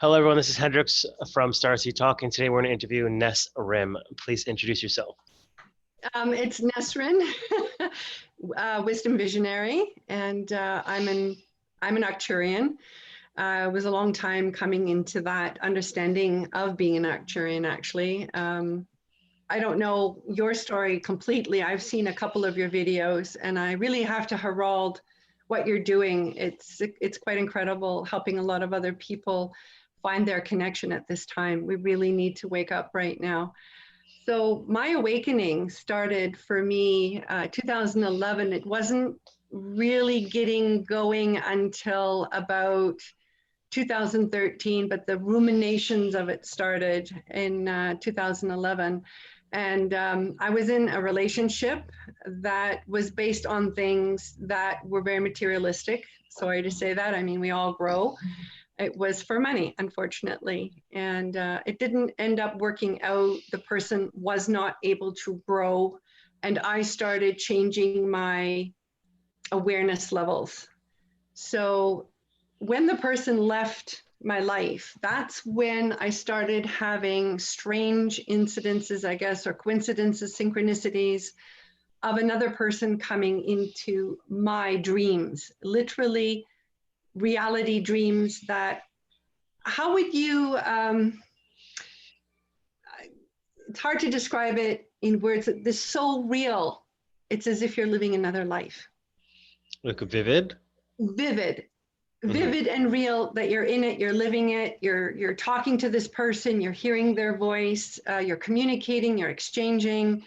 Hello, everyone. This is Hendrix from Starseed Talk, and today we're going to interview NesRin. Please introduce yourself. It's NesRin, wisdom visionary, and I'm an Arcturian. It was a long time coming into that understanding of being an Arcturian, actually. I don't know your story completely. I've seen a couple of your videos, and I really have to herald what you're doing. It's quite incredible, helping a lot of other people find their connection at this time. We really need to wake up right now. So my awakening started for me 2011. It wasn't really getting going until about 2013, but the ruminations of it started in 2011. And I was in a relationship that was based on things that were very materialistic. Sorry to say that. I mean, we all grow. It was for money, unfortunately, and it didn't end up working out. The person was not able to grow, and I started changing my awareness levels. So when the person left my life, that's when I started having strange incidences, I guess, or coincidences, synchronicities of another person coming into my dreams, literally reality dreams. That, how would you, it's hard to describe it in words. This is so real. It's as if you're living another life. Look, vivid? Vivid and real, that you're in it, you're living it, you're talking to this person, you're hearing their voice, you're communicating, you're exchanging,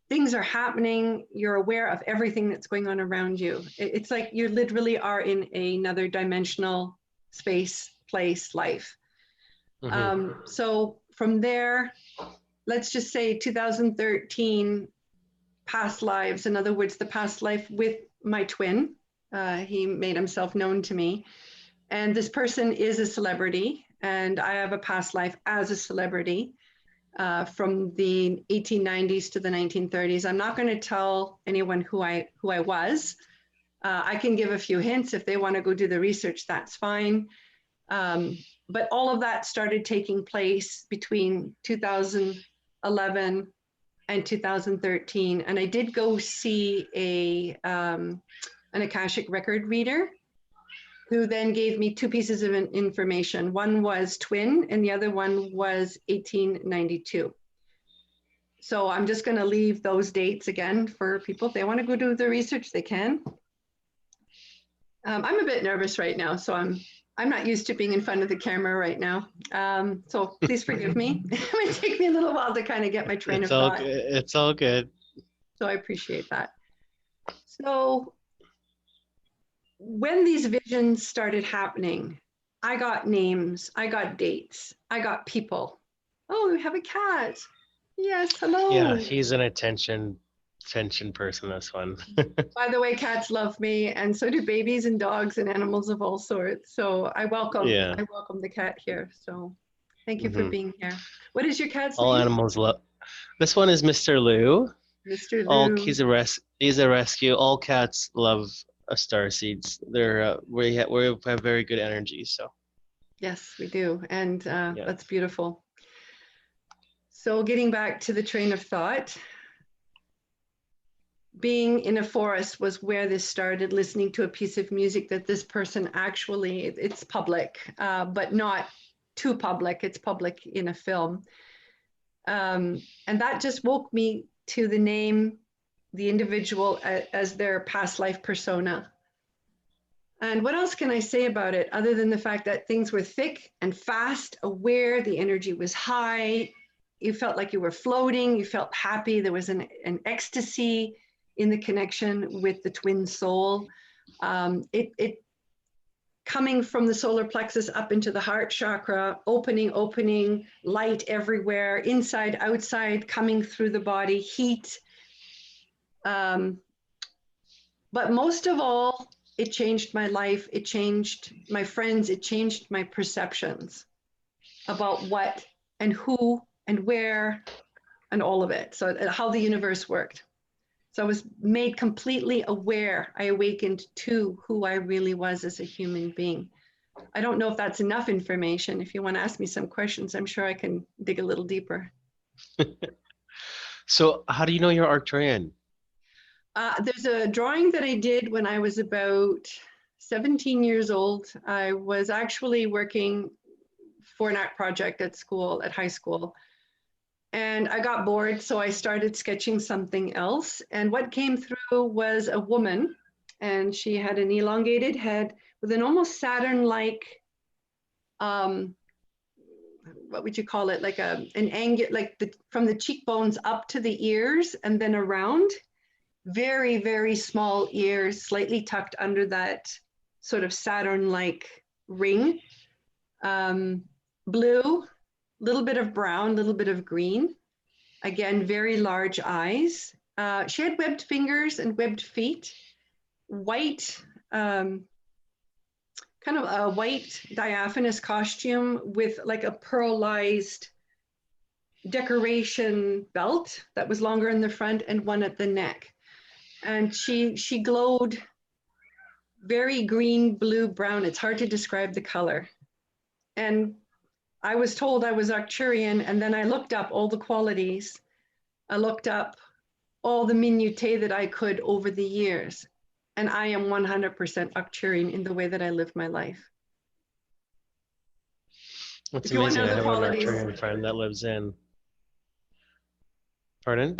things are happening, you're aware of everything that's going on around you. It's like you literally are in another dimensional space, place, life. So from there, let's just say 2013, past lives, in other words, the past life with my twin. He made himself known to me. And this person is a celebrity, and I have a past life as a celebrity. From the 1890s to the 1930s. I'm not going to tell anyone who I was. I can give a few hints. If they want to go do the research, that's fine. But all of that started taking place between 2011 and 2013. And I did go see an Akashic record reader, who then gave me two pieces of information. One was twin, and the other one was 1892. So I'm just going to leave those dates again for people. If they want to go do the research, they can. I'm a bit nervous right now, so I'm not used to being in front of the camera right now. So please forgive me. It might take me a little while to kind of get my train of thought. It's all good. So I appreciate that. So when these visions started happening, I got names, I got dates, I got people. Oh, we have a cat. Yes, hello. Yeah, he's an attention person, this one. By the way, cats love me, and so do babies and dogs and animals of all sorts. So I welcome the cat here. So thank you for being here. What is your cat's name? All animals love. This one is Mr. Lou. Mr. Lou. He's a rescue. All cats love starseeds. We have very good energy. So yes, we do, and that's beautiful. So getting back to the train of thought, being in a forest was where this started. Listening to a piece of music that this person actually, it's public, but not too public. It's public in a film, and that just woke me to the name, the individual as their past life persona. And what else can I say about it other than the fact that things were thick and fast, aware, the energy was high, you felt like you were floating, you felt happy, there was an ecstasy in the connection with the twin soul. It coming from the solar plexus up into the heart chakra, opening, light everywhere, inside, outside, coming through the body, heat. But most of all, it changed my life. It changed my friends. It changed my perceptions about what and who and where and all of it. So how the universe worked. So I was made completely aware. I awakened to who I really was as a human being. I don't know if that's enough information. If you want to ask me some questions, I'm sure I can dig a little deeper. So how do you know you're Arcturian? There's a drawing that I did when I was about 17 years old. I was actually working for an art project at school, at high school. And I got bored, so I started sketching something else. And what came through was a woman, and she had an elongated head with an almost Saturn-like, um, what would you call it? Like an angle, like from the cheekbones up to the ears and then around. Very, very small ears, slightly tucked under that sort of Saturn-like ring. Blue, little bit of brown, little bit of green. Again, very large eyes. She had webbed fingers and webbed feet. White, kind of a white diaphanous costume with like a pearlized decoration belt that was longer in the front and one at the neck. And she glowed very green, blue, brown. It's hard to describe the color. And I was told I was Arcturian, and then I looked up all the qualities. I looked up all the minutiae that I could over the years. And I am 100% Arcturian in the way that I live my life. That's If you want to amazing. know I the have an qualities. Arcturian friend that lives in. Pardon?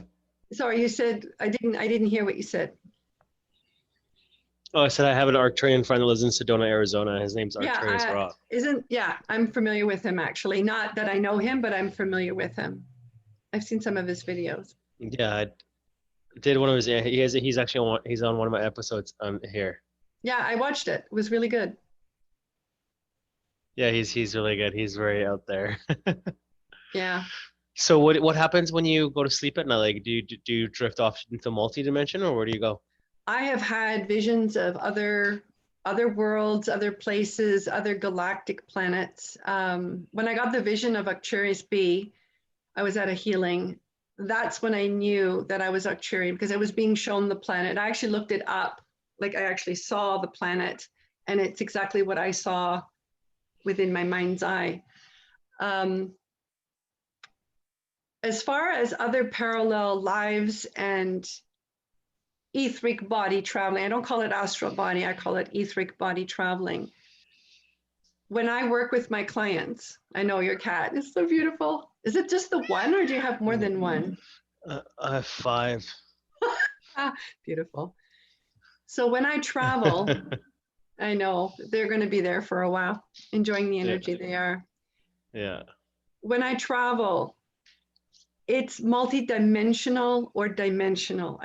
Sorry, you said I didn't hear what you said. Oh, I said I have an Arcturian friend that lives in Sedona, Arizona. His name's Arcturus Yeah, Rock. I'm familiar with him actually. Not that I know him, but I'm familiar with him. I've seen some of his videos. Yeah, I did one of his. Yeah, he's actually he's on one of my episodes on here. Yeah, I watched it. It was really good. Yeah, he's really good. He's very out there. Yeah. So what happens when you go to sleep at night? Like, do you drift off into multi-dimension, or where do you go? I have had visions of other worlds, other places, other galactic planets. When I got the vision of Arcturus B, I was at a healing. That's when I knew that I was Arcturian because I was being shown the planet. I actually looked it up, like I actually saw the planet, and it's exactly what I saw within my mind's eye. As far as other parallel lives and etheric body traveling, I don't call it astral body, I call it etheric body traveling. When I work with my clients, I know your cat is so beautiful. Is it just the one or do you have more than one? I have five. Ah, beautiful. So when I travel, I know they're going to be there for a while, enjoying the energy they are. Yeah. When I travel, it's multidimensional or dimensional.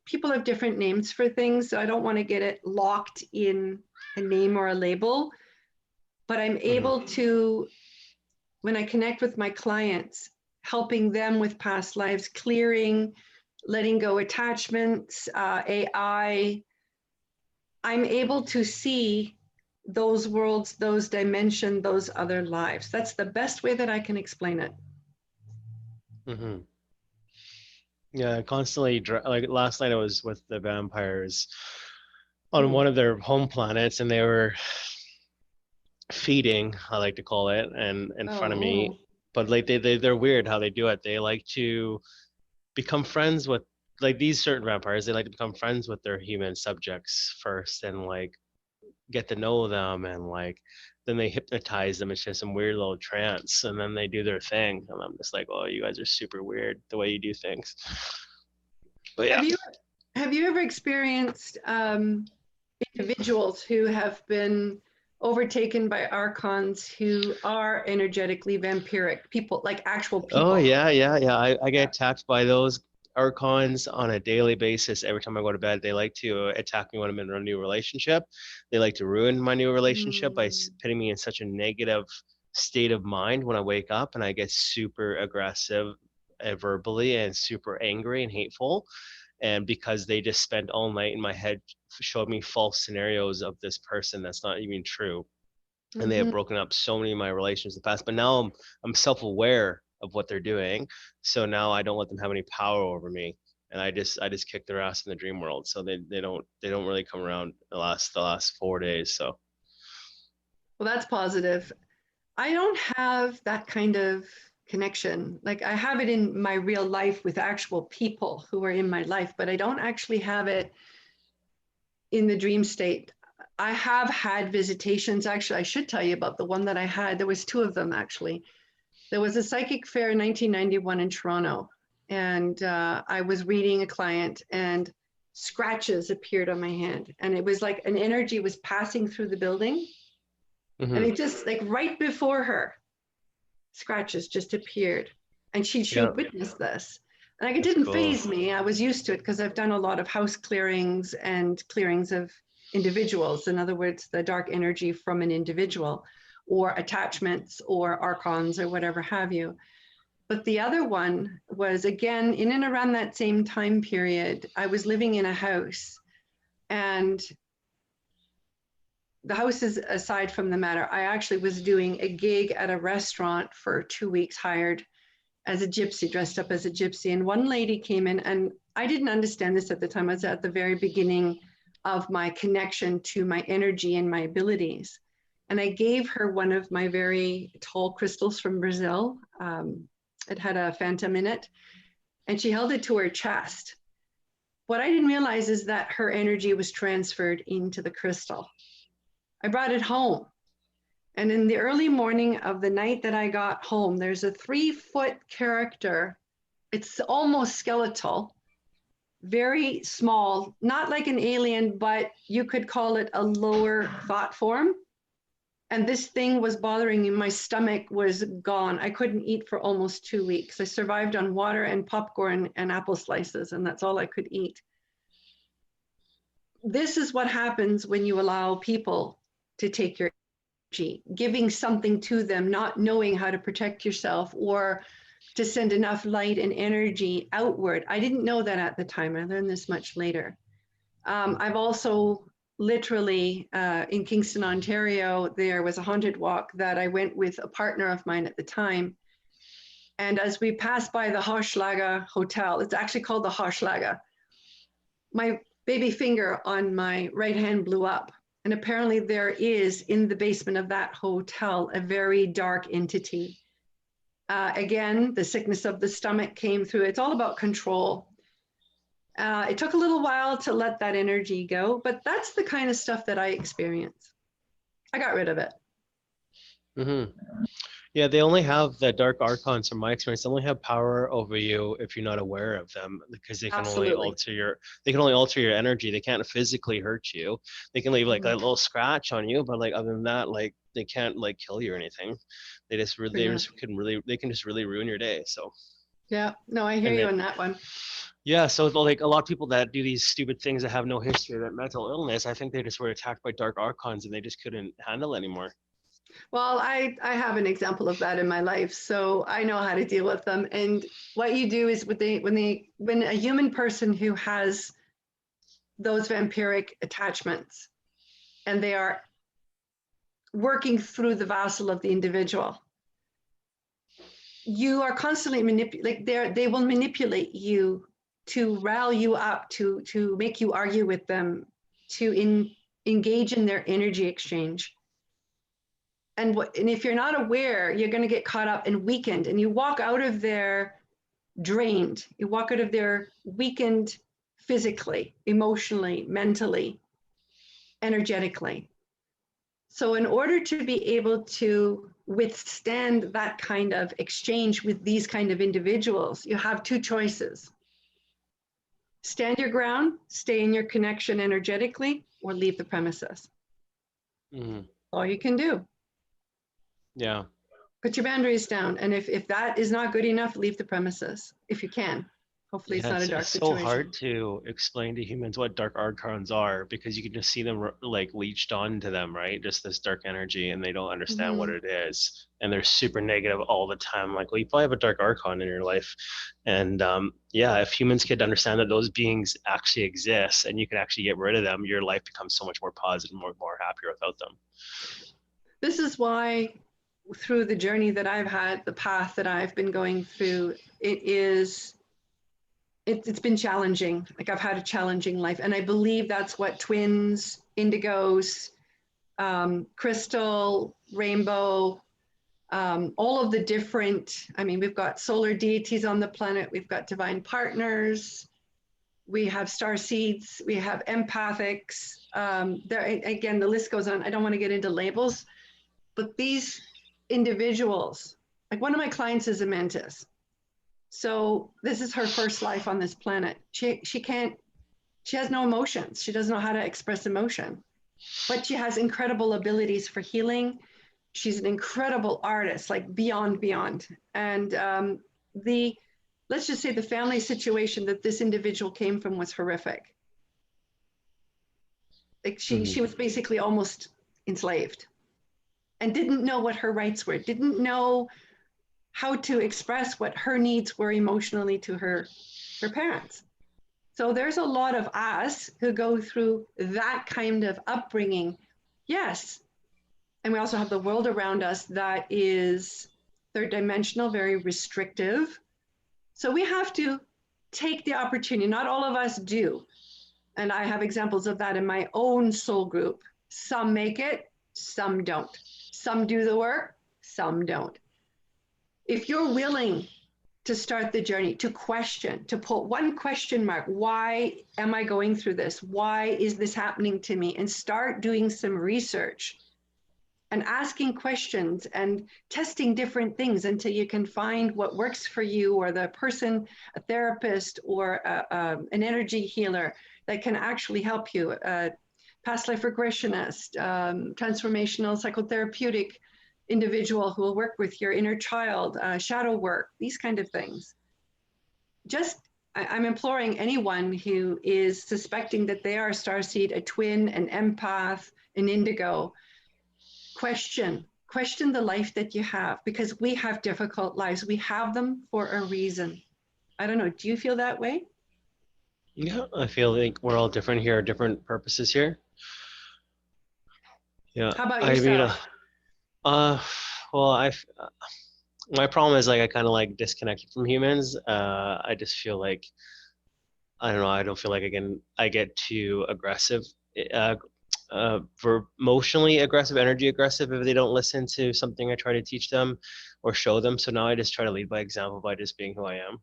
People have different names for things, so I don't want to get it locked in a name or a label, but I'm able to, when I connect with my clients, helping them with past lives, clearing, letting go attachments, AI, I'm able to see those worlds, those dimensions, those other lives. That's the best way that I can explain it. Mm-hmm. Yeah, constantly like last night I was with the vampires on one of their home planets, and they were feeding, I like to call it, and in front of me. Oh. But like they're weird how they do it. They like to become friends with, like, these certain vampires. They like to become friends with their human subjects first, and like get to know them, and like then they hypnotize them into some weird little trance, and then they do their thing. And I'm just like, oh, you guys are super weird the way you do things. But yeah. Have you have you ever experienced individuals who have been overtaken by archons who are energetically vampiric people, like actual Oh people? yeah. I Yeah. get attacked by those archons on a daily basis. Every time I go to bed, they like to attack me when I'm in a new relationship. They like to ruin my new relationship by Mm. putting me in such a negative state of mind when I wake up, and I get super aggressive verbally and super angry and hateful. And because they just spent all night in my head showed me false scenarios of this person that's not even true, and they have Mhm. broken up so many of my relations in the past. But now I'm self-aware of what they're doing, so now I don't let them have any power over me, and I just kick their ass in the dream world. So they don't really come around the last 4 days. So Well, that's positive. I don't have that kind of connection. Like I have it in my real life with actual people who are in my life, but I don't actually have it in the dream state. I have had visitations. Actually, I should tell you about the one that I had. There was two of them actually. There was a psychic fair in 1991 in Toronto, and I was reading a client, and scratches appeared on my hand, and it was like an energy was passing through the building, and Hmm. it just like right before her, scratches just appeared, and she Yeah, would witness this. And like it that's didn't cool. phase me. I was used to it because I've done a lot of house clearings and clearings of individuals. In other words, the dark energy from an individual, or attachments, or archons, or whatever have you. But the other one was again in and around that same time period. I was living in a house, and the house is aside from the matter. I actually was doing a gig at a restaurant for 2 weeks, hired as a gypsy, dressed up as a gypsy. And one lady came in, and I didn't understand this at the time. I was at the very beginning of my connection to my energy and my abilities. And I gave her one of my very tall crystals from Brazil. It had a phantom in it, and she held it to her chest. What I didn't realize is that her energy was transferred into the crystal. I brought it home. And in the early morning of the night that I got home, there's a 3-foot character. It's almost skeletal, very small, not like an alien, but you could call it a lower thought form. And this thing was bothering me. My stomach was gone. I couldn't eat for almost 2 weeks. I survived on water and popcorn and apple slices, and that's all I could eat. This is what happens when you allow people to take your energy, giving something to them, not knowing how to protect yourself or to send enough light and energy outward. I didn't know that at the time. I learned this much later. I've also literally in Kingston, Ontario, there was a haunted walk that I went with a partner of mine at the time. And as we passed by the Hochschlager Hotel, it's actually called the Hochschlager, my baby finger on my right hand blew up. And apparently, there is in the basement of that hotel a very dark entity. Again, the sickness of the stomach came through. It's all about control. It took a little while to let that energy go, but that's the kind of stuff that I experience. I got rid of it. Hmm. Yeah, they only have the dark archons, from my experience, they only have power over you if you're not aware of them, because Absolutely. they can only alter your energy. They can't physically hurt you. They can leave like a Mhm. little scratch on you, but like other than that, like they can't like kill you or anything. Yeah. They can just really ruin your day. So Yeah. No, I hear and you then on that one. yeah, so like a lot of people that do these stupid things that have no history of that mental illness, I think they just were attacked by dark archons and they just couldn't handle anymore. Well, I have an example of that in my life, so I know how to deal with them. And what you do is when a human person who has those vampiric attachments and they are working through the vessel of the individual, you are constantly manipulating. Like they will manipulate you to rile you up, to make you argue with them, to engage in their energy exchange. And if you're not aware, you're going to get caught up and weakened, and you walk out of there drained. You walk out of there weakened physically, emotionally, mentally, energetically. So, in order to be able to withstand that kind of exchange with these kind of individuals, you have two choices: stand your ground, stay in your connection energetically, or leave the premises. Hmm. All you can do. Yeah. Put your boundaries down. And if that is not good enough, leave the premises if you can. Hopefully, it's Yeah, not a it's dark so hard situation. to explain to humans what dark archons are because you can just see them like leached onto them, right? Just this dark energy, and they don't understand what Mm-hmm. it is, and they're super negative all the time. Like, well, you probably have a dark archon in your life, and yeah, if humans could understand that those beings actually exist and you can actually get rid of them, your life becomes so much more positive, more happier without them. This is why, through the journey that I've had, the path that I've been going through, it's been challenging. Like I've had a challenging life, and I believe that's what twins, indigos, crystal, rainbow, all of the different, I mean, we've got solar deities on the planet, we've got divine partners, we have star seeds, we have empathics. There, again, the list goes on. I don't want to get into labels, but these individuals, like one of my clients is a mantis. So this is her first life on this planet. She has no emotions. She doesn't know how to express emotion, but she has incredible abilities for healing. She's an incredible artist, like beyond. And let's just say the family situation that this individual came from was horrific. Like she was basically almost enslaved and didn't know what her rights were, didn't know how to express what her needs were emotionally to her parents. So there's a lot of us who go through that kind of upbringing. Yes. And we also have the world around us that is third dimensional, very restrictive. So we have to take the opportunity. Not all of us do. And I have examples of that in my own soul group. Some make it, some don't. Some do the work, some don't. If you're willing to start the journey, to question, to put one question mark, why am I going through this? Why is this happening to me? And start doing some research and asking questions and testing different things until you can find what works for you, or the person, a therapist or an energy healer that can actually help you, past life regressionist, transformational psychotherapeutic individual who will work with your inner child, shadow work, these kind of things. I'm imploring anyone who is suspecting that they are a starseed, a twin, an empath, an indigo, question the life that you have, because we have difficult lives. We have them for a reason. I don't know. Do you feel that way? Yeah, I feel like we're all different here, different purposes here. Yeah, How about I mean, yourself? uh, well, my problem is like I kind of like disconnected from humans. I just feel like I don't know. I don't feel like I get too aggressive, uh, for emotionally aggressive, energy aggressive if they don't listen to something I try to teach them or show them. So now I just try to lead by example by just being who I am.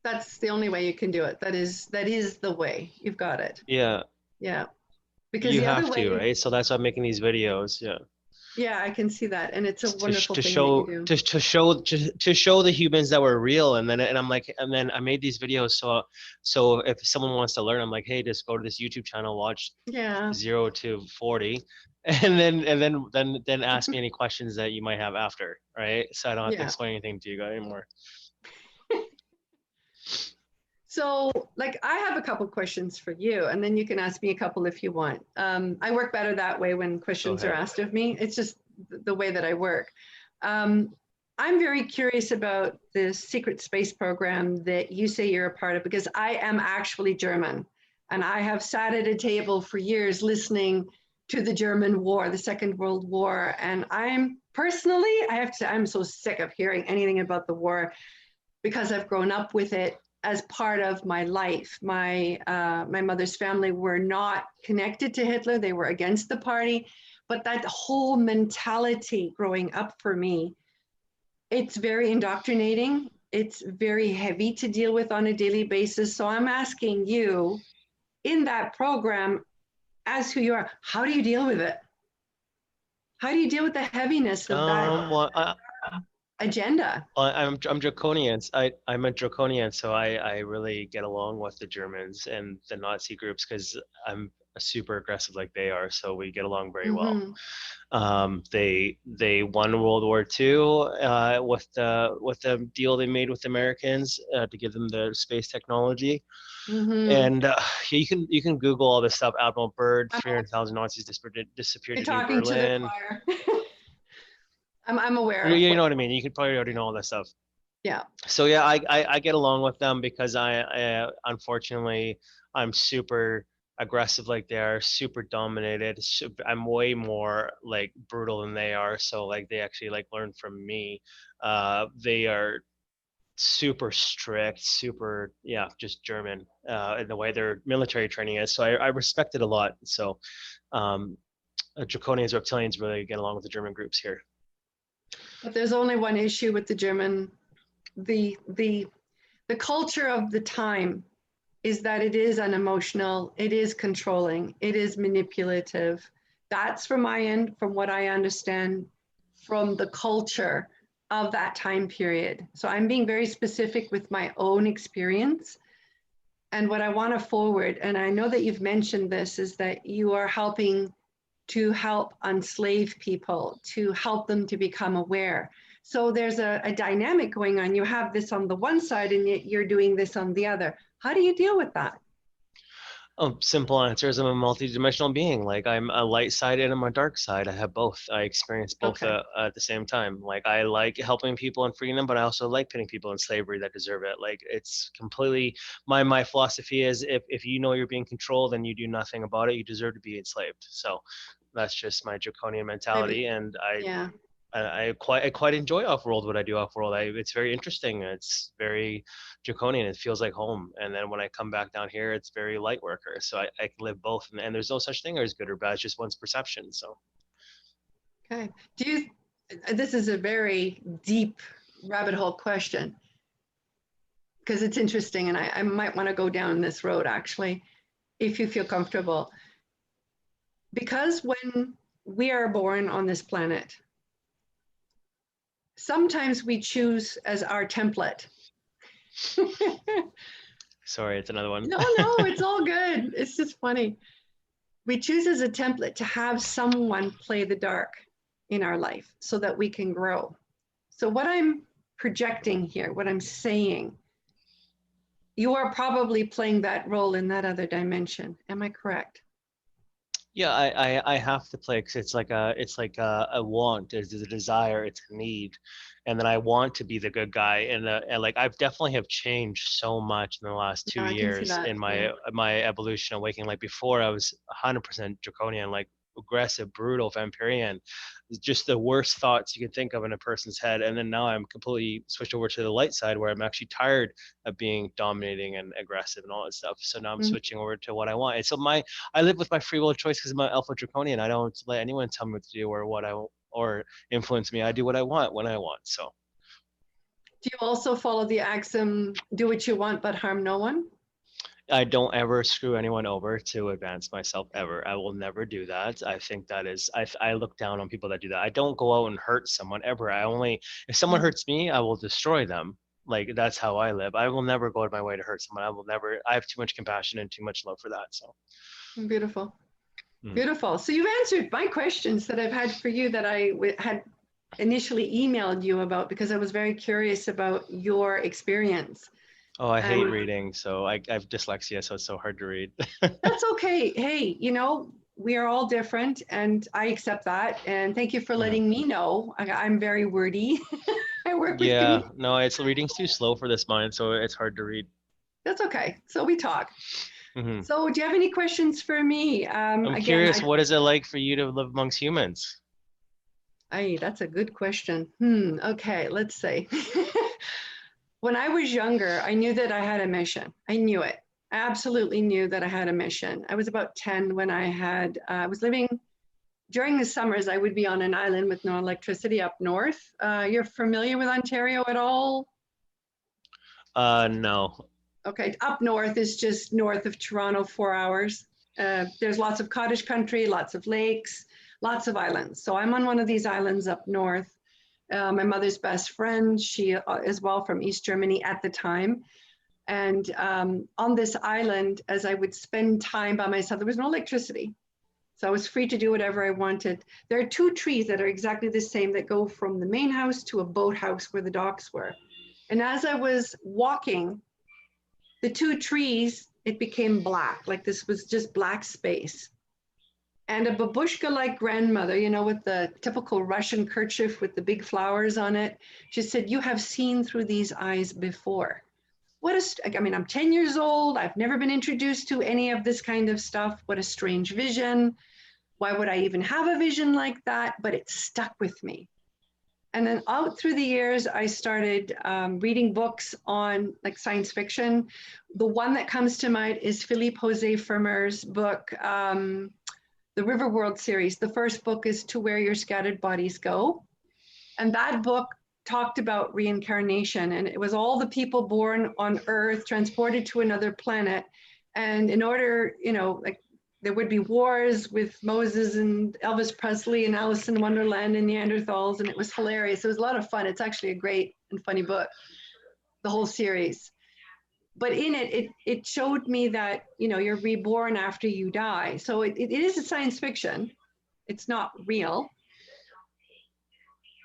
That's the only way you can do it. That is the way. You've got it. Yeah, Yeah. Because you the other have to, way, right? So that's why I'm making these videos. Yeah. yeah, I can see that. And it's a wonderful To thing that you show do. to show the humans that were real, and I'm like, and then I made these videos so if someone wants to learn, I'm like, hey, just go to this YouTube channel, watch Yeah. 0 to 40, then ask me any questions that you might have after, right? So I don't have to Yeah. explain anything to you guys anymore. So, like, I have a couple questions for you, and then you can ask me a couple if you want. I work better that way when Go questions are ahead. asked of me. It's just the way that I work. Um, I'm very curious about the secret space program that you say you're a part of, because I am actually German, and I have sat at a table for years listening to the German War, the Second World War, and I'm personally, I have to say, I'm so sick of hearing anything about the war because I've grown up with it as part of my life. My mother's family were not connected to Hitler; they were against the party. But that whole mentality growing up for me, it's very indoctrinating. It's very heavy to deal with on a daily basis. So I'm asking you, in that program, as who you are, how do you deal with it? How do you deal with the heaviness of that Well, agenda? I'm draconian. I'm a draconian, so I really get along with the Germans and the Nazi groups because I'm super aggressive like they are, so we get along very well. Mm-hmm. They won World War II with the deal they made with the Americans to give them the space technology. Mm-hmm. And you can Google all this stuff. Admiral Byrd, 300,000 Nazis disappeared You're to New talking to the Berlin. choir. I'm aware of You what. know what I mean. You could probably already know all that stuff. Yeah. So yeah, I get along with them because I unfortunately I'm super aggressive like they are, super dominated. I'm way more like brutal than they are. So like they actually like learn from me. They are super strict, super just German in the way their military training is. So I respect it a lot. So um, Draconians, reptilians really get along with the German groups here. But there's only one issue with the German, the culture of the time is that it is unemotional, it is controlling, it is manipulative. That's from my end, from what I understand from the culture of that time period. So I'm being very specific with my own experience. And what I want to forward, and I know that you've mentioned this, is that you are helping to help unslave people, to help them to become aware. So there's a dynamic going on. You have this on the one side and yet you're doing this on the other. How do you deal with that? Simple answer is I'm a multi-dimensional being. Like I'm a light side and I'm a dark side. I have both. I experience both Okay. at the same time. Like I like helping people and freeing them, but I also like putting people in slavery that deserve it. Like it's completely my philosophy is if you know you're being controlled and you do nothing about it, you deserve to be enslaved. So that's just my draconian mentality, and Yeah. I quite enjoy off-world what I do off-world. It's very interesting. It's very draconian. It feels like home. And then when I come back down here, it's very light worker. So I can live both. And there's no such thing as good or bad. It's just one's perception. So Okay. Do you, this is a very deep rabbit hole question because it's interesting and I might want to go down this road actually, if you feel comfortable. Because when we are born on this planet, sometimes we choose as our template. sorry, it's another one. No, no, it's all good. It's just funny. We choose as a template to have someone play the dark in our life so that we can grow. So what I'm projecting here, what I'm saying, you are probably playing that role in that other dimension. Am I correct? Yeah, I have to play because it's like a want, it's a desire, it's a need, and then I want to be the good guy, and like I've definitely have changed so much in the last two Yeah, I can see years that. in Yeah. my evolution awakening. Like before, I was 100% draconian, like aggressive, brutal, vampirian, just the worst thoughts you could think of in a person's head, and then now I'm completely switched over to the light side where I'm actually tired of being dominating and aggressive and all that stuff. So now I'm Mm, switching over to what I want. And so I live with my free will choice because I'm an alpha draconian. I don't let anyone tell me what to do or what I or influence me. I do what I want when I want. So do you also follow the axiom, do what you want, but harm no one? I don't ever screw anyone over to advance myself ever. I will never do that. I think that is I look down on people that do that. I don't go out and hurt someone ever. I only if someone Mm, hurts me, I will destroy them. Like that's how I live. I will never go out of my way to hurt someone. I will never. I have too much compassion and too much love for that. So. beautiful. Mm. Beautiful. So you've answered my questions that I've had for you that I had initially emailed you about because I was very curious about your experience. Oh, I hate And reading, so I've dyslexia, so it's so hard to read. that's okay. Hey, we are all different and I accept that. And thank you for Mhm. letting me know. I'm very wordy. I work with Yeah, comedians. no, it's reading's too slow for this mind, so it's hard to read. That's okay. So we talk. Hmm. So do you have any questions for me? I'm Again, curious, what is it like for you to live amongst humans? that's a good question. Okay, let's see. When I was younger, I knew that I had a mission. I knew it. I absolutely knew that I had a mission. I was about 10 when I was living during the summers. I would be on an island with no electricity up north. You're familiar with Ontario at all? No. Okay, up north is just north of Toronto, 4 hours. There's lots of cottage country, lots of lakes, lots of islands. So I'm on one of these islands up north. My mother's best friend, she as well from East Germany at the time. And on this island, as I would spend time by myself, there was no electricity. So I was free to do whatever I wanted. There are two trees that are exactly the same that go from the main house to a boathouse where the docks were. And as I was walking, the two trees, it became black, like this was just black space. And a babushka like grandmother, with the typical Russian kerchief with the big flowers on it, she said, "You have seen through these eyes before." I mean, I'm 10 years old. I've never been introduced to any of this kind of stuff. What a strange vision. Why would I even have a vision like that? But it stuck with me. And then out through the years, I started reading books on like science fiction. The one that comes to mind is Philippe Jose Fermer's book, the River World series. The first book is To Where Your Scattered Bodies Go. And that book talked about reincarnation, and it was all the people born on Earth transported to another planet. And in order, like there would be wars with Moses and Elvis Presley and Alice in Wonderland and Neanderthals, and it was hilarious. It was a lot of fun. It's actually a great and funny book, the whole series. But in it showed me that, you're reborn after you die. So it is a science fiction. It's not real.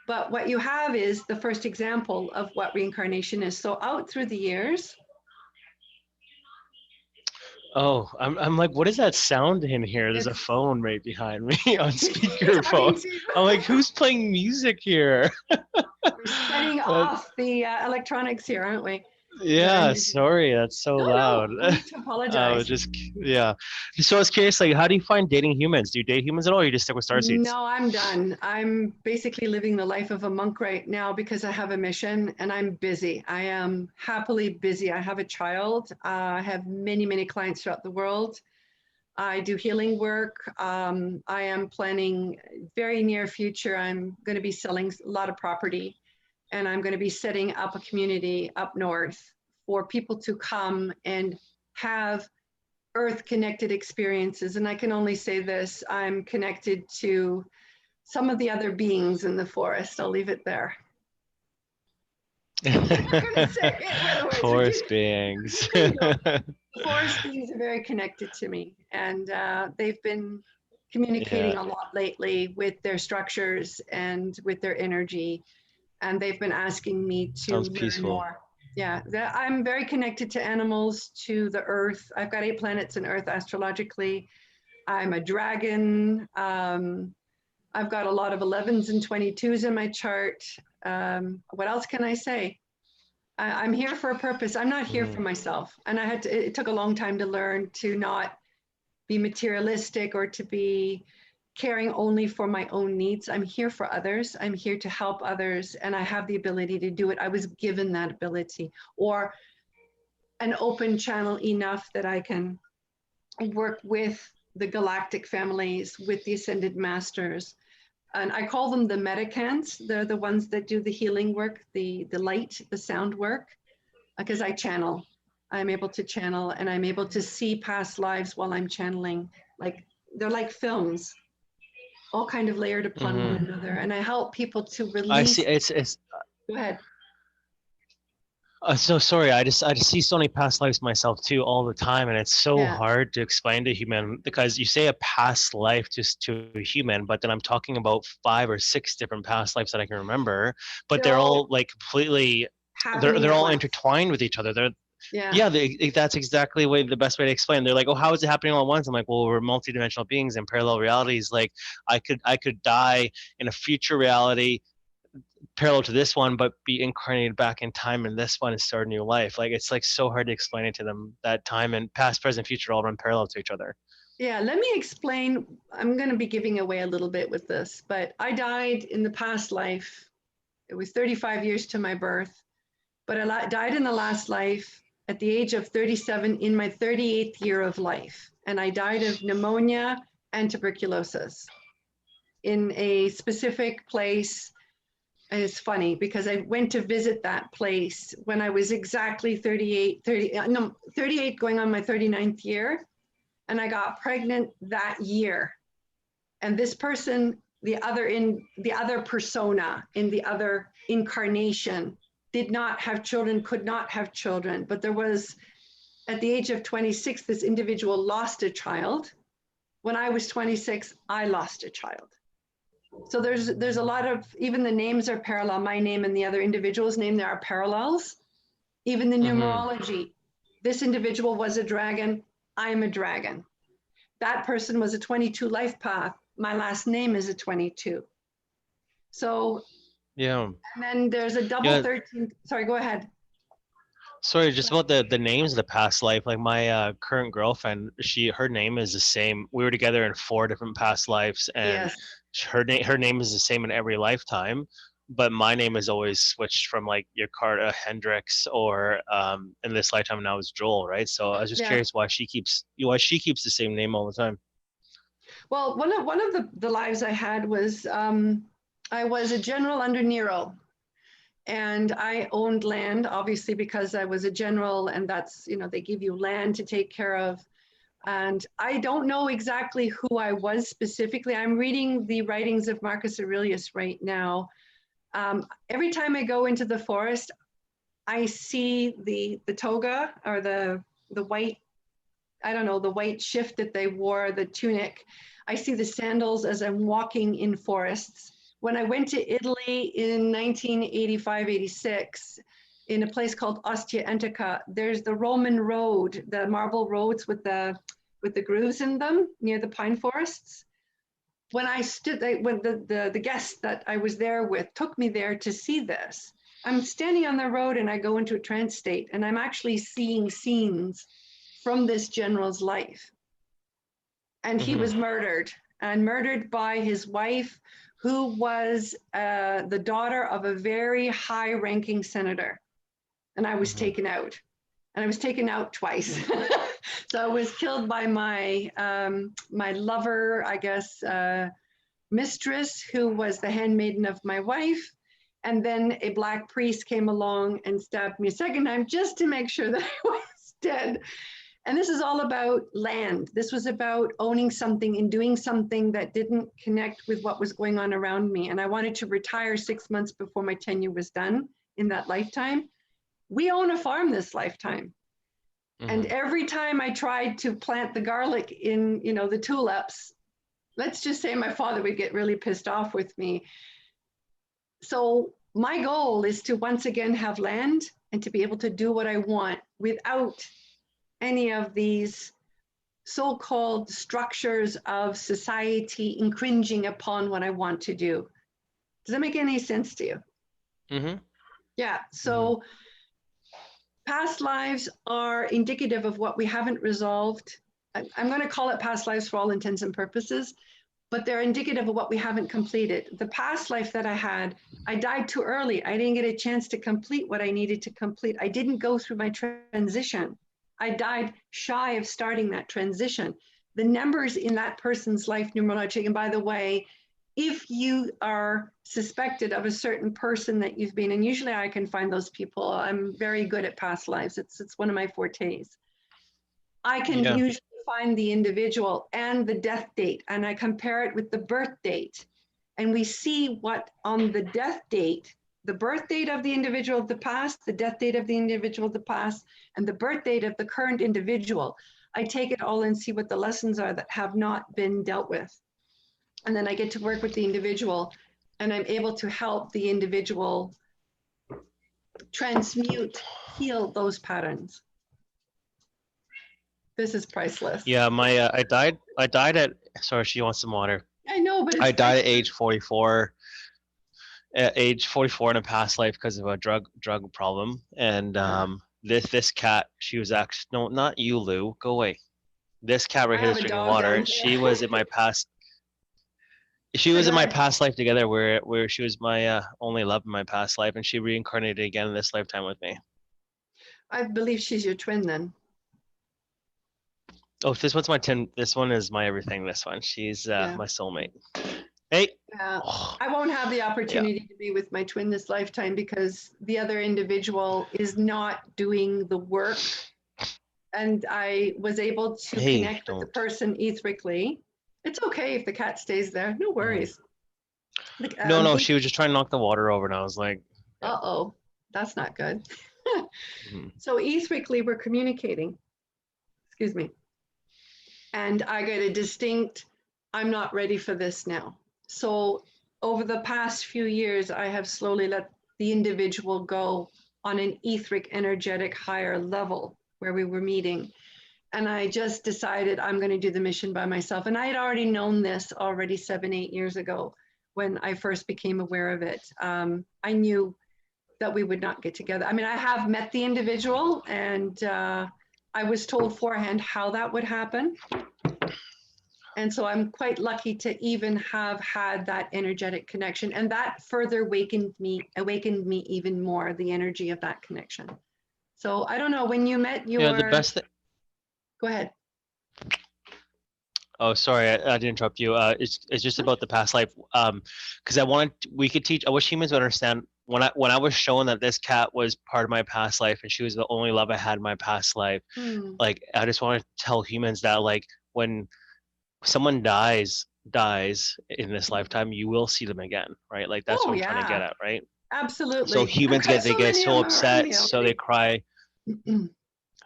But what you have is the first example of what reincarnation is. So out through the years. Oh, I'm like, what is that sound in here? There's a It's phone right behind me on talking speakerphone. to you. I'm like, who's playing music here? We're setting off the electronics here, aren't we? The Yeah, energy. sorry, that's so No, loud. no need to apologize. Yeah. So I was curious, like, how do you find dating humans? Do you date humans at all, or you just stick with starseeds? No, I'm done. I'm basically living the life of a monk right now because I have a mission and I'm busy. I am happily busy. I have a child. I have many, many clients throughout the world. I do healing work. I am planning very near future. I'm going to be selling a lot of property, and I'm going to be setting up a community up north for people to come and have earth connected experiences. And I can only say this, I'm connected to some of the other beings in the forest. I'll leave it there. I'm not going to say it with words. Forest beings. There you go. Forest beings are very connected to me, and they've been communicating Yeah, a lot lately with their structures and with their energy, and they've been asking me to sounds learn peaceful. more. Yeah, I'm very connected to animals, to the earth. I've got 8 planets in earth astrologically. I'm a dragon. I've got a lot of 11s and 22s in my chart. What else can I say? I'm here for a purpose. I'm not here Mhm. for myself. And it took a long time to learn to not be materialistic or to be caring only for my own needs. I'm here for others. I'm here to help others. And I have the ability to do it. I was given that ability, or an open channel enough that I can work with the galactic families, with the ascended masters. And I call them the medicants. They're the ones that do the healing work, the light, the sound work, because I channel. I'm able to channel, and I'm able to see past lives while I'm channeling. Like they're like films, all kind of layered upon one Mhm. another. And I help people to I see. release. It's. Go ahead. So sorry. I just see so many past lives myself too all the time, and it's so Yeah. hard to explain to human because you say a past life just to a human, but then I'm talking about 5 or 6 different past lives that I can remember, but They're they're all all like completely. They're happening they're at all once. intertwined with each other. They're Yeah. Yeah, that's exactly the best way to explain. They're like, oh, how is it happening all at once? I'm like, well, we're multidimensional beings in parallel realities. Like, I could die in a future reality parallel to this one, but be incarnated back in time in this one and start a new life. Like, it's like so hard to explain it to them that time and past, present, future all run parallel to each other. Yeah, let me explain. I'm going to be giving away a little bit with this, but I died in the past life. It was 35 years to my birth, but I died in the last life at the age of 37 in my 38th year of life. And I died of pneumonia and tuberculosis in a specific place. And it's funny because I went to visit that place when I was exactly 38 going on my 39th year. And I got pregnant that year. And this person, the other persona in the other incarnation did not have children, could not have children. But there was, at the age of 26, this individual lost a child. When I was 26, I lost a child. So there's a lot of, even the names are parallel. My name and the other individual's name, there are parallels. Even the Mm-hmm. numerology. This individual was a dragon. I'm a dragon. That person was a 22 life path. My last name is a 22. So, Yeah. and then there's a double Yeah. 13. Sorry, go ahead. Sorry, just about the names of the past life. Like my current girlfriend, her name is the same. We were together in 4 different past lives, and Yes. her name is the same in every lifetime. But my name is always switched from like Jakarta Hendrix, or in this lifetime now is Joel, right? So I was just Yeah. curious why she keeps the same name all the time. Well, one of the lives I had was I was a general under Nero, and I owned land, obviously because I was a general, and that's, you know, they give you land to take care of. And I don't know exactly who I was specifically. I'm reading the writings of Marcus Aurelius right now. Every time I go into the forest, I see the toga, or the white, I don't know, the white shift that they wore, the tunic. I see the sandals as I'm walking in forests. When I went to Italy in 1985, 86, in a place called Ostia Antica, there's the Roman road, the marble roads with the grooves in them near the pine forests. When I stood, when the guest that I was there with took me there to see this, I'm standing on the road and I go into a trance state, and I'm actually seeing scenes from this general's life. And he was murdered, and murdered by his wife, who was the daughter of a very high-ranking senator. And I was taken out, and I was taken out twice. So I was killed by my my lover, I guess, mistress, who was the handmaiden of my wife. And then a black priest came along and stabbed me a second time just to make sure that I was dead. And this is all about land. This was about owning something and doing something that didn't connect with what was going on around me. And I wanted to retire 6 months before my tenure was done in that lifetime. We own a farm this lifetime. And every time I tried to plant the garlic in, you know, the tulips, let's just say my father would get really pissed off with me. So my goal is to once again have land and to be able to do what I want without any of these so-called structures of society infringing upon what I want to do. Does that make any sense to you? Yeah, so past lives are indicative of what we haven't resolved. I'm going to call it past lives for all intents and purposes, but they're indicative of what we haven't completed. The past life that I had, I died too early. I didn't get a chance to complete what I needed to complete. I didn't go through my transition. I died shy of starting that transition. The numbers in that person's life numerology, and by the way, if you are suspected of a certain person that you've been, and usually I can find those people, I'm very good at past lives. It's one of my fortes. I can usually find the individual and the death date, and I compare it with the birth date. And we see what on the death date, the birth date of the individual of the past, the death date of the individual of the past, and the birth date of the current individual. I take it all and see what the lessons are that have not been dealt with. And then I get to work with the individual, and I'm able to help the individual transmute, heal those patterns. This is priceless. Yeah, my I died at, sorry, she wants some water. I know, but it's I died at age 44. At age 44 in a past life because of a drug problem. And this cat, she was actually, no, not you, Lou, go away. This cat right here is drinking water. She was in my past. She was in my past life together, where she was my only love in my past life, and she reincarnated again in this lifetime with me. I believe she's your twin then. Oh, this one's my twin. This one is my everything. This one, she's my soulmate. Hey. I won't have the opportunity to be with my twin this lifetime because the other individual is not doing the work. And I was able to connect with the person etherically. It's okay if the cat stays there. No worries. No, she was just trying to knock the water over, and I was like, uh-oh, that's not good. So etherically, we're communicating. Excuse me. And I get a distinct, I'm not ready for this now. So over the past few years, I have slowly let the individual go on an etheric, energetic, higher level where we were meeting. And I just decided I'm going to do the mission by myself. And I had already known this already 7-8 years ago when I first became aware of it. I knew that we would not get together. I mean, I have met the individual, and I was told beforehand how that would happen. And so I'm quite lucky to even have had that energetic connection, and that further awakened me even more, the energy of that connection. So I don't know, when you met your... Yeah, the best thing... Go ahead. Oh, sorry, I didn't interrupt you. It's just about the past life. Because we could teach. I wish humans would understand when I was shown that this cat was part of my past life and she was the only love I had in my past life. Hmm. Like I just want to tell humans that like when someone dies in this lifetime, you will see them again, right? Like that's Oh what I'm trying to get yeah, at, right? So absolutely. I've humans got they so get many of so them around upset, me so they already. cry.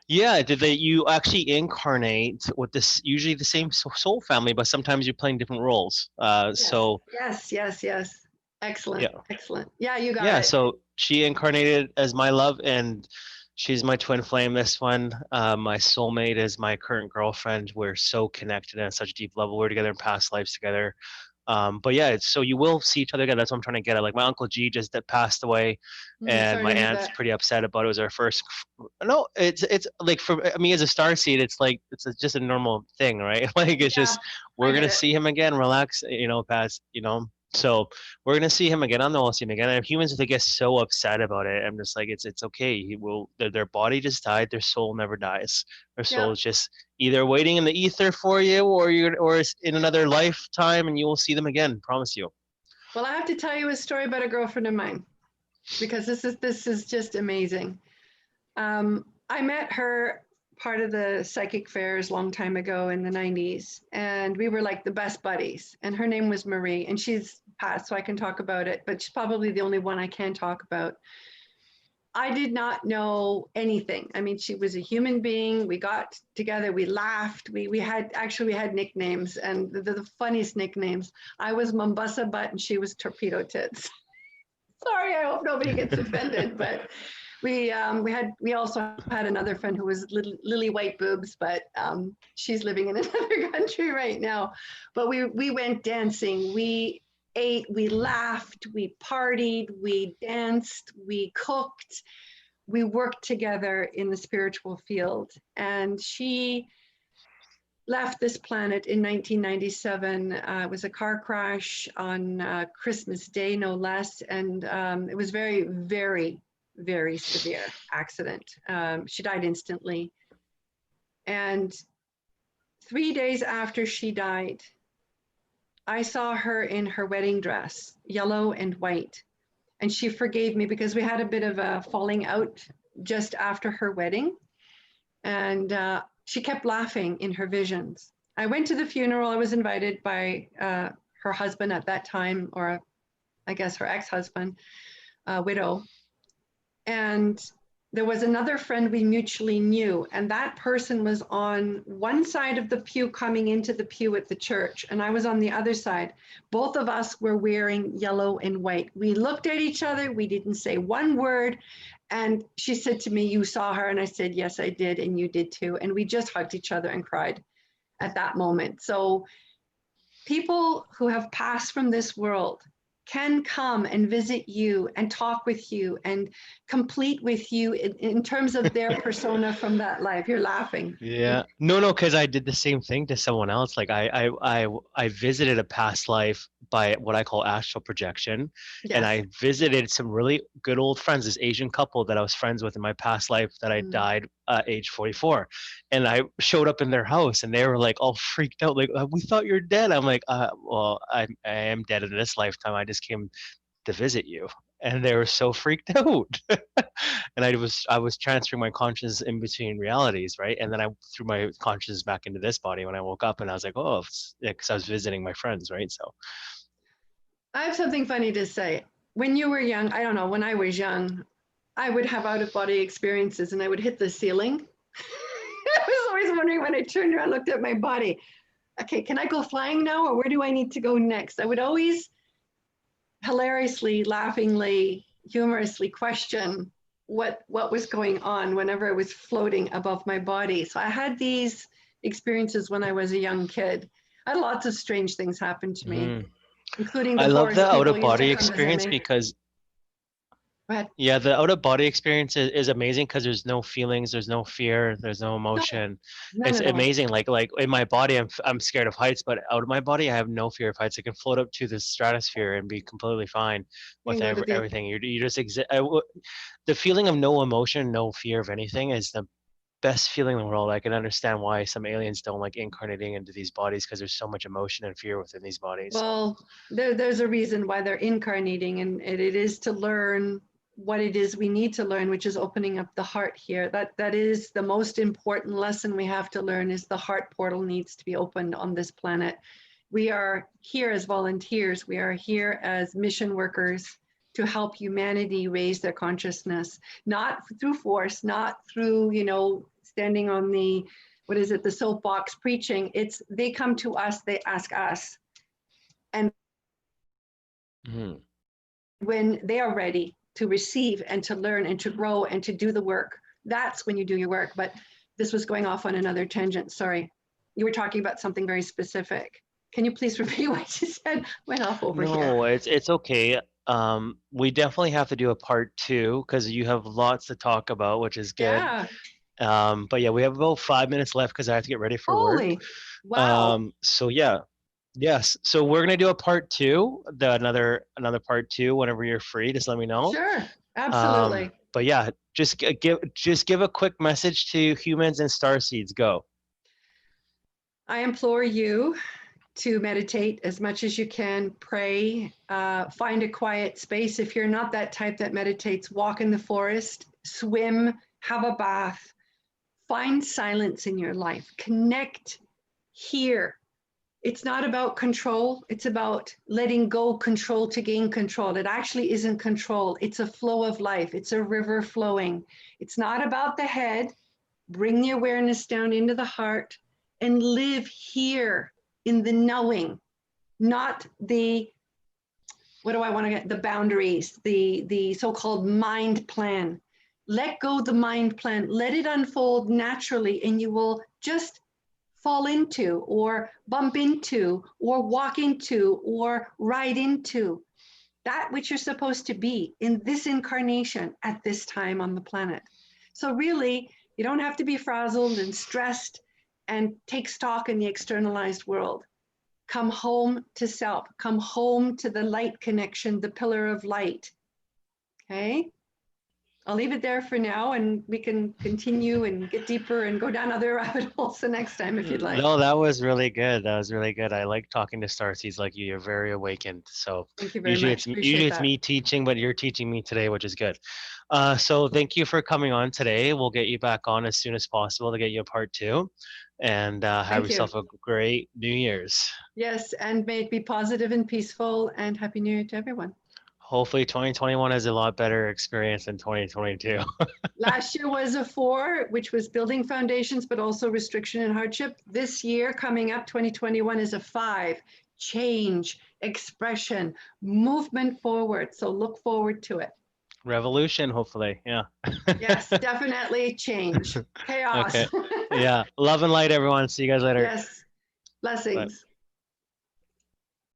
Yeah, did they? You actually incarnate with this usually the same soul family, but sometimes you're playing different roles. Yes, So yes, yes, yes. Excellent, yeah, excellent. Yeah, you got yeah. it. So she incarnated as my love, and she's my twin flame. This one, my soulmate is my current girlfriend. We're so connected at such a deep level. We're together in past lives together. But yeah, so you will see each other again. That's what I'm trying to get at. Like my uncle G just that passed away, and Sorry my to hear aunt's that. pretty upset about it. It was our first. No, it's like for me as a star seed, it's like just a normal thing, right? Like it's Yeah, just I we're get gonna it. see him again, relax, pass, So we're gonna see him again. I know we'll see him again. And if humans they get so upset about it, I'm just like it's okay. He will. Their body just died. Their soul never dies. Their soul Yep. is just either waiting in the ether for you or it's in another lifetime and you will see them again, promise you. Well, I have to tell you a story about a girlfriend of mine because this is just amazing. I met her part of the psychic fairs a long time ago in the 90s, and we were like the best buddies. And her name was Marie, and she's passed, so I can talk about it, but she's probably the only one I can talk about. I did not know anything. I mean, she was a human being. We got together, we laughed. We had nicknames, and the funniest nicknames. I was Mombasa Butt, and she was Torpedo Tits. Sorry, I hope nobody gets offended, but we also had another friend who was Lily White Boobs, but she's living in another country right now. But we went dancing, we ate, we laughed, we partied, we danced, we cooked, we worked together in the spiritual field. And she left this planet in 1997. It was a car crash on Christmas Day, no less. And it was very, very, very severe accident. She died instantly. And 3 days after she died, I saw her in her wedding dress, yellow and white. And she forgave me because we had a bit of a falling out just after her wedding. And she kept laughing in her visions. I went to the funeral. I was invited by her husband at that time, or I guess her ex-husband, widow. And there was another friend we mutually knew, and that person was on one side of the pew coming into the pew at the church, and I was on the other side. Both of us were wearing yellow and white. We looked at each other. We didn't say one word. And she said to me, "You saw her?" And I said, "Yes, I did. And you did too." And we just hugged each other and cried at that moment. So people who have passed from this world can come and visit you and talk with you and complete with you in terms of their persona from that life. You're laughing. Yeah. No, because I did the same thing to someone else. Like I visited a past life by what I call astral projection, and Yes. I visited some really good old friends, this Asian couple that I was friends with in my past life that I Mm. died at age 44, and I showed up in their house, and they were like all freaked out, like we thought you're dead. I'm like, well, I am dead in this lifetime. I just came to visit you, and they were so freaked out. And I was transferring my consciousness in between realities, right? And then I threw my consciousness back into this body when I woke up, and I was like, oh, because I was visiting my friends, right? So I have something funny to say. When you were young, I don't know, when I was young, I would have out of body experiences and I would hit the ceiling. I was always wondering when I turned around, looked at my body, okay, can I go flying now or where do I need to go next? I would always hilariously, laughingly, humorously question what was going on whenever I was floating above my body. So I had these experiences when I was a young kid. I had lots of strange things happen to me, mm. including I the love the forest out people of used to body come visit experience me. because But yeah, the out of body experience is amazing because there's no feelings, there's no fear, there's no no, emotion. none It's at all. amazing. Like in my body, I'm scared of heights, but out of my body, I have no fear of heights. I can float up to the stratosphere and be completely fine You with can go to the everything. You just exist. The feeling of no emotion, no fear of anything is the best feeling in the world. I can understand why some aliens don't like incarnating into these bodies, because there's so much emotion and fear within these bodies. Well, there's a reason why they're incarnating, and it is to learn what it is we need to learn, which is opening up the heart here. That is the most important lesson we have to learn, is the heart portal needs to be opened on this planet. We are here as volunteers. We are here as mission workers to help humanity raise their consciousness, not through force, not through, standing on the, the soapbox preaching. It's, they come to us, they ask us. And when they are ready to receive and to learn and to grow and to do the work, that's when you do your work. But this was going off on another tangent. Sorry. You were talking about something very specific. Can you please repeat what you said? Went off over here. No, it's okay. We definitely have to do a part 2, because you have lots to talk about, which is good. Yeah. But yeah, we have about 5 minutes left because I have to get ready for work. Wow. So yeah. Yes. So we're gonna do a part 2, another part 2 whenever you're free. Just let me know. Sure. Absolutely. But yeah, just give a quick message to humans and starseeds. Go. I implore you to meditate as much as you can, pray, find a quiet space. If you're not that type that meditates, walk in the forest, swim, have a bath, find silence in your life, connect here. It's not about control. It's about letting go control to gain control. It actually isn't control. It's a flow of life. It's a river flowing. It's not about the head. Bring the awareness down into the heart and live here in the knowing, not the, what do I want to get, the boundaries, the so-called mind plan. Let go the mind plan. Let it unfold naturally, and you will just fall into or bump into or walk into or ride into that which you're supposed to be in this incarnation at this time on the planet. So really, you don't have to be frazzled and stressed and take stock in the externalized world. Come home to self, come home to the light connection, the pillar of light. Okay? I'll leave it there for now, and we can continue and get deeper and go down other rabbit holes the next time if you'd like. No, that was really good. That was really good. I like talking to starseeds like you. You're very awakened. So thank you very much. Usually it's me teaching, but you're teaching me today, which is good. So thank you for coming on today. We'll get you back on as soon as possible to get you a part 2. And have yourself a great New Year's. Yes, and may it be positive and peaceful, and Happy New Year to everyone. Hopefully 2021 is a lot better experience than 2022. Last year was a 4, which was building foundations, but also restriction and hardship. This year coming up, 2021, is a 5, change, expression, movement forward. So look forward to it. Revolution, hopefully. Yeah. Yes, definitely change. Chaos. Okay. Yeah. Love and light, everyone. See you guys later. Yes. Blessings. Bye.